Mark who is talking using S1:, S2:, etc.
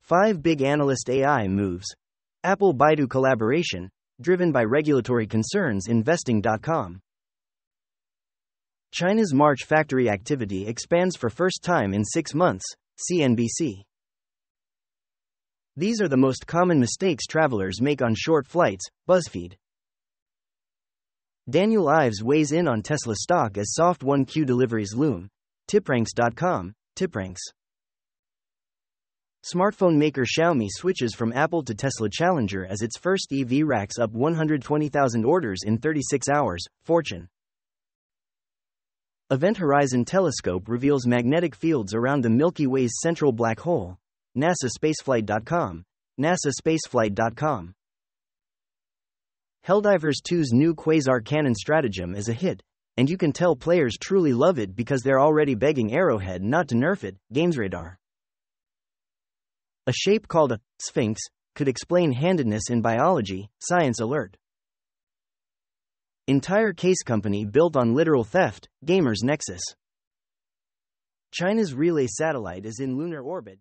S1: 5 big analyst AI moves. Apple-Baidu collaboration, driven by regulatory concerns. Investing.com. China's March factory activity expands for first time in 6 months. CNBC. These are the most common mistakes travelers make on short flights. BuzzFeed. Daniel Ives weighs in on Tesla stock as soft 1Q deliveries loom. Tipranks.com. Tipranks. Smartphone maker Xiaomi switches from Apple to Tesla Challenger as its first EV racks up 120,000 orders in 36 hours. Fortune. Event Horizon Telescope reveals magnetic fields around the Milky Way's central black hole. NASA Spaceflight.com. NASA Spaceflight.com. Helldivers 2's new quasar cannon stratagem is a hit, and you can tell players truly love it because they're already begging Arrowhead not to nerf it. GamesRadar. A shape called a sphinx could explain handedness in biology. Science Alert. Entire case company built on literal theft. Gamers Nexus. China's relay satellite is in lunar orbit.